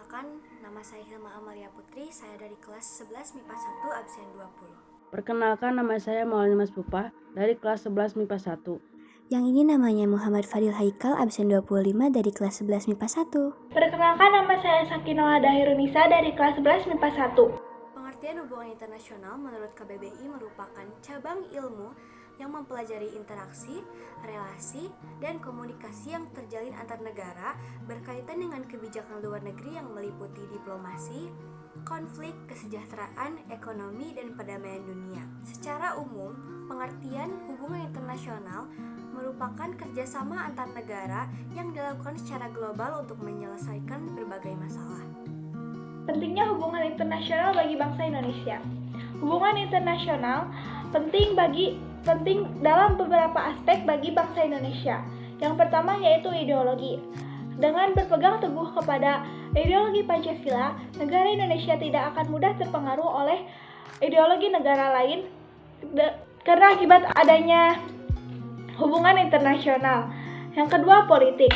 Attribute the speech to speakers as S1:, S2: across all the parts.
S1: Perkenalkan, nama saya Hilma Amalia Putri, saya dari kelas 11 MIPA 1 absen 20.
S2: Perkenalkan, nama saya Maulana Mas Pupa dari kelas 11 MIPA 1.
S1: Yang ini namanya Muhammad Fadil Haikal absen 25 dari kelas 11 MIPA 1.
S3: Perkenalkan, nama saya Sakinah Dahirunisa dari kelas 11 MIPA 1.
S1: Pengertian hubungan internasional menurut KBBI merupakan cabang ilmu yang mempelajari interaksi, relasi, dan komunikasi yang terjalin antar negara berkaitan dengan kebijakan luar negeri yang meliputi diplomasi, konflik, kesejahteraan, ekonomi, dan perdamaian dunia. Secara umum, pengertian hubungan internasional merupakan kerjasama antar negara yang dilakukan secara global untuk menyelesaikan berbagai masalah.
S3: Pentingnya hubungan internasional bagi bangsa Indonesia. Hubungan internasional penting dalam beberapa aspek bagi bangsa Indonesia. Yang pertama yaitu ideologi. Dengan berpegang teguh kepada ideologi Pancasila, negara Indonesia tidak akan mudah terpengaruh oleh ideologi negara lain karena akibat adanya hubungan internasional. Yang kedua, politik.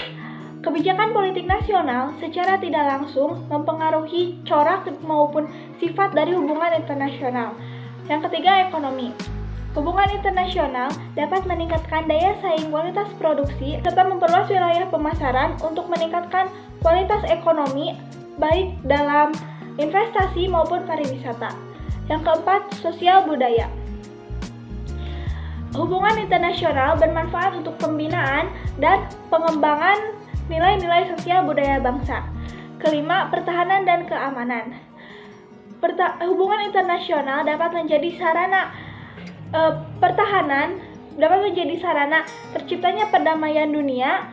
S3: Kebijakan politik nasional secara tidak langsung mempengaruhi corak maupun sifat dari hubungan internasional. Yang ketiga, ekonomi. Hubungan internasional dapat meningkatkan daya saing kualitas produksi serta memperluas wilayah pemasaran untuk meningkatkan kualitas ekonomi baik dalam investasi maupun pariwisata. Yang keempat, sosial budaya. Hubungan internasional bermanfaat untuk pembinaan dan pengembangan nilai-nilai sosial budaya bangsa. Kelima, pertahanan dan keamanan. Hubungan internasional dapat menjadi sarana terciptanya perdamaian dunia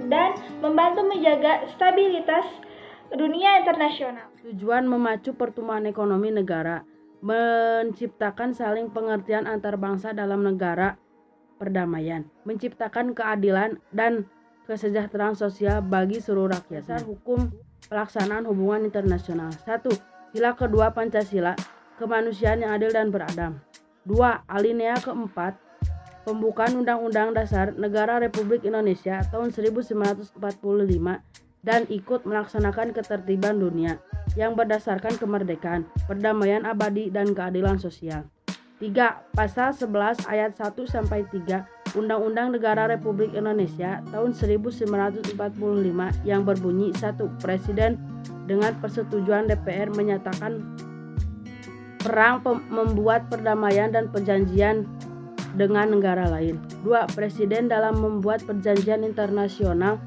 S3: dan membantu menjaga stabilitas dunia internasional.
S2: Tujuan memacu pertumbuhan ekonomi negara, menciptakan saling pengertian antar bangsa dalam negara, perdamaian, menciptakan keadilan dan kesejahteraan sosial bagi seluruh rakyat. Dasar hukum pelaksanaan hubungan internasional. 1. Sila kedua Pancasila, kemanusiaan yang adil dan beradab. 2. Alinea keempat, pembukaan Undang-Undang Dasar Negara Republik Indonesia tahun 1945 dan ikut melaksanakan ketertiban dunia yang berdasarkan kemerdekaan, perdamaian abadi, dan keadilan sosial. 3. Pasal 11 ayat 1-3 Undang-Undang Negara Republik Indonesia tahun 1945 yang berbunyi 1. Presiden dengan persetujuan DPR menyatakan perang membuat perdamaian dan perjanjian dengan negara lain. 2. Presiden dalam membuat perjanjian internasional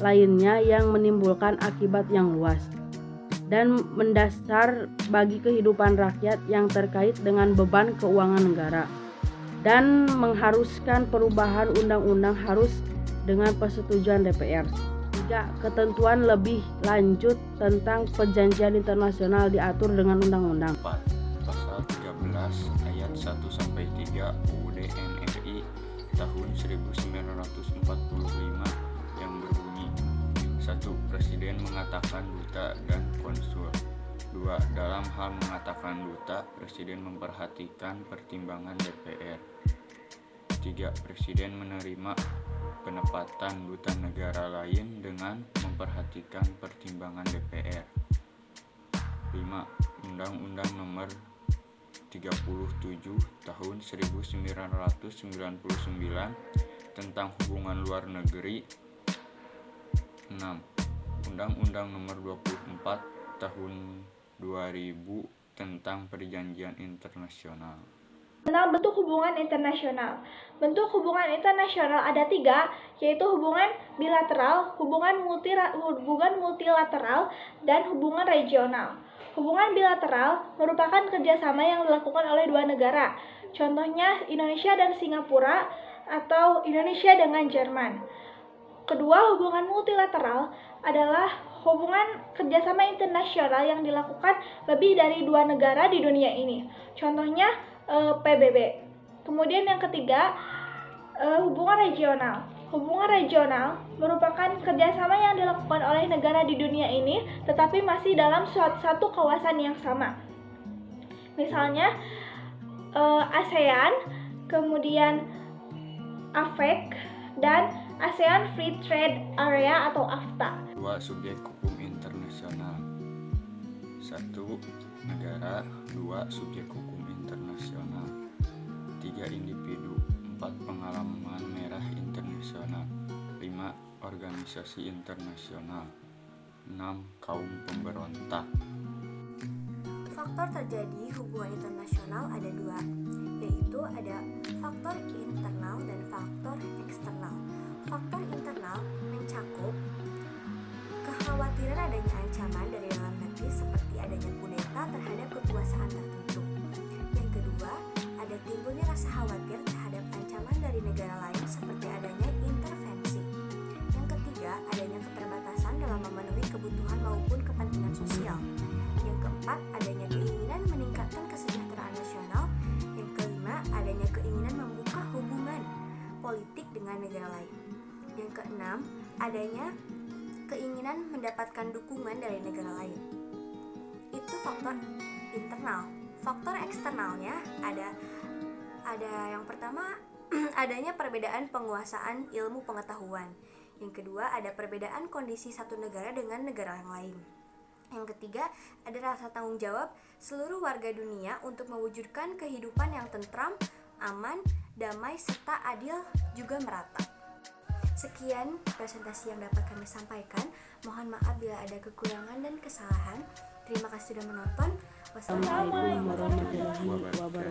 S2: lainnya yang menimbulkan akibat yang luas dan mendasar bagi kehidupan rakyat yang terkait dengan beban keuangan negara dan mengharuskan perubahan undang-undang harus dengan persetujuan DPR. 3. Ketentuan lebih lanjut tentang perjanjian internasional diatur dengan undang-undang.
S4: 4. Pasal 13 ayat 1-3 UUD NRI tahun 1945 yang berbunyi 1. Presiden mengatakan duta dan konsul. 2. Dalam hal mengatakan duta, Presiden memperhatikan pertimbangan DPR. 3. Presiden menerima penempatan duta negara lain dengan memperhatikan pertimbangan DPR. 5. Undang-Undang Nomor 37 Tahun 1999 tentang Hubungan Luar Negeri. 6. Undang-Undang Nomor 24 Tahun 2000 tentang Perjanjian Internasional.
S3: Tentang bentuk hubungan internasional. Bentuk hubungan internasional ada 3, yaitu hubungan bilateral, hubungan multilateral, dan hubungan regional. Hubungan bilateral merupakan kerjasama yang dilakukan oleh dua negara, contohnya Indonesia dan Singapura atau Indonesia dengan Jerman. Kedua, hubungan multilateral adalah hubungan kerjasama internasional yang dilakukan lebih dari dua negara di dunia ini, contohnya PBB. Kemudian yang ketiga, hubungan regional. Hubungan regional merupakan kerjasama yang dilakukan oleh negara di dunia ini, tetapi masih dalam satu kawasan yang sama. Misalnya ASEAN, kemudian APEC, dan ASEAN Free Trade Area atau AFTA.
S4: 2. Subjek hukum internasional. internasional. 1. Negara. 2. Subjek hukum internasional. 3. Individu. 4. Pengalaman merah internasional. 5. Organisasi internasional. 6. Kaum pemberontak.
S1: Faktor terjadi hubungan internasional ada dua, yaitu ada faktor internal dan faktor eksternal. Faktor internal mencakup kekhawatiran adanya ancaman dari dalam negeri seperti adanya kudeta terhadap kekuasaan tertentu. Yang kedua, ada timbulnya rasa khawatir terhadap ancaman dari negara lain seperti adanya intervensi. Yang ketiga, adanya keterbatasan dalam memenuhi kebutuhan maupun kepentingan sosial. Yang keempat, adanya keinginan meningkatkan kesejahteraan nasional. Yang kelima, adanya keinginan membuka hubungan politik dengan negara lain. Yang keenam, adanya keinginan mendapatkan dukungan dari negara lain. Itu faktor internal. Faktor eksternalnya ada yang pertama adanya perbedaan penguasaan ilmu pengetahuan. Yang kedua, ada perbedaan kondisi satu negara dengan negara yang lain. Yang ketiga, ada rasa tanggung jawab seluruh warga dunia untuk mewujudkan kehidupan yang tentram, aman, damai, serta adil juga merata. Sekian presentasi yang dapat kami sampaikan. Mohon maaf bila ada kekurangan dan kesalahan. Terima kasih sudah menonton. Wassalamualaikum
S2: Assalamualaikum warahmatullahi wabarakatuh.